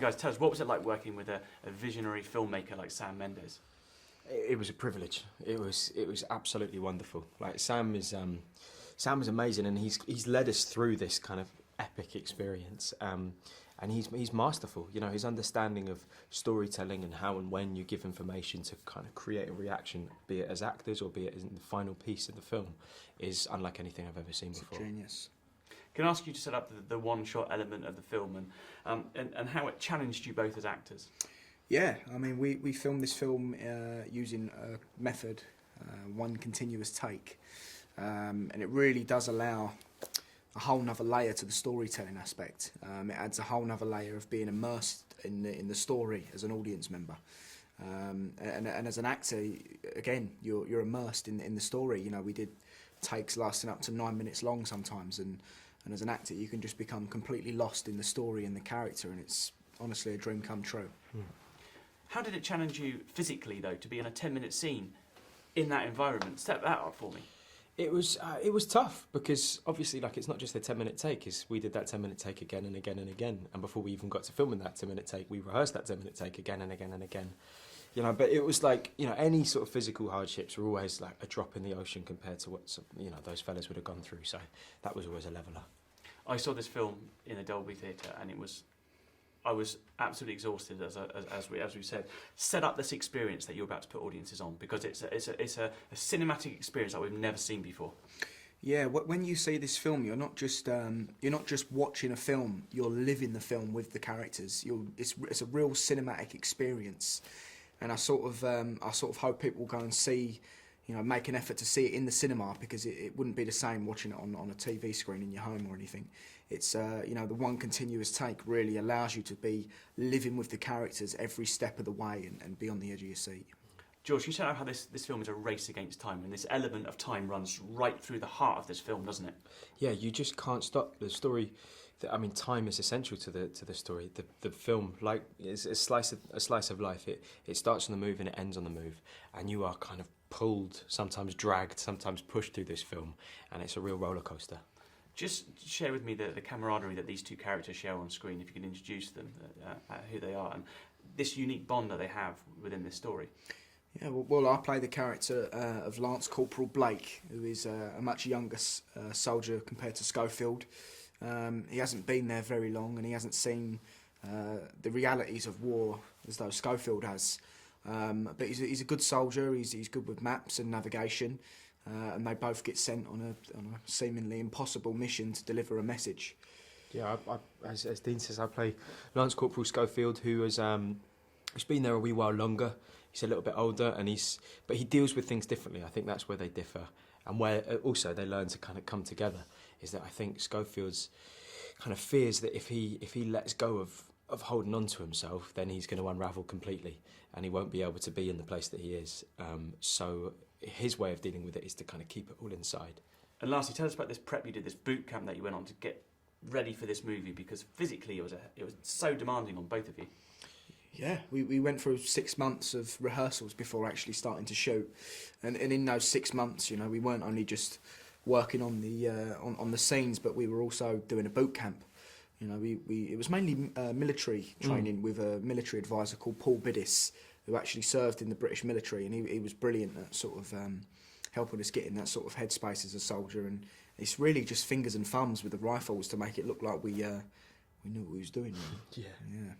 guys tell us, what was it like working with a visionary filmmaker like Sam Mendes? It was a privilege. It was absolutely wonderful. Like Sam is amazing, and he's led us through this kind of epic experience. And he's masterful. You know, his understanding of storytelling and how and when you give information to kind of create a reaction, be it as actors or be it in the final piece of the film, is unlike anything I've ever seen before. Genius. Can I ask you to set up the one-shot element of the film and how it challenged you both as actors? Yeah, I mean, we filmed this film using a method, one continuous take, and it really does allow a whole nother layer to the storytelling aspect. It adds a whole nother layer of being immersed in the story as an audience member. And as an actor, again, you're immersed in the story. You know, we did takes lasting up to 9 minutes long sometimes, and as an actor, you can just become completely lost in the story and the character, and it's honestly a dream come true. How did it challenge you physically, though, to be in a 10-minute scene in that environment? Step that up for me. It was tough because obviously, like, it's not just a 10-minute take. We did that 10-minute take again and again and again, and before we even got to filming that 10-minute take, we rehearsed that 10-minute take again and again and again. You know, but it was like, you know, any sort of physical hardships were always like a drop in the ocean compared to what those fellas would have gone through. So that was always a leveler. I saw this film in a Dolby Theatre, and I was absolutely exhausted, as we said. Set up this experience that you're about to put audiences on, because it's a cinematic experience that we've never seen before. Yeah, when you see this film, you're not just watching a film. You're living the film with the characters. It's a real cinematic experience, and I sort of hope people go and see, you know, make an effort to see it in the cinema, because it wouldn't be the same watching it on a TV screen in your home or anything. It's you know, the one continuous take really allows you to be living with the characters every step of the way and be on the edge of your seat. George, you said how this film is a race against time, and this element of time runs right through the heart of this film, doesn't it? Yeah, you just can't stop the story. I mean, time is essential to the story. The film, like, is a slice of life. It starts on the move and it ends on the move, and you are kind of pulled, sometimes dragged, sometimes pushed through this film, and it's a real roller coaster. Just share with me the camaraderie that these two characters share on screen, if you can introduce them, who they are, and this unique bond that they have within this story. Yeah, well, I play the character of Lance Corporal Blake, who is a much younger soldier compared to Schofield. He hasn't been there very long, and he hasn't seen the realities of war as though Schofield has. But he's a good soldier. He's good with maps and navigation, and they both get sent on a seemingly impossible mission to deliver a message. Yeah, as Dean says, I play Lance Corporal Schofield, who has he's been there a wee while longer. He's a little bit older, but he deals with things differently. I think that's where they differ, and where also they learn to kind of come together. Is that I think Schofield's kind of fears that if he lets go of holding on to himself, then he's going to unravel completely, and he won't be able to be in the place that he is. So his way of dealing with it is to kind of keep it all inside. And lastly, tell us about this prep you did, this boot camp that you went on to get ready for this movie, because physically it was so demanding on both of you. Yeah, we went through 6 months of rehearsals before actually starting to shoot, and in those 6 months, you know, we weren't only just working on the scenes, but we were also doing a boot camp. You know, it was mainly military training with a military advisor called Paul Biddis, who actually served in the British military, and he was brilliant at sort of helping us get in that sort of headspace as a soldier. And it's really just fingers and thumbs with the rifles to make it look like we knew what we was doing. Really. Yeah.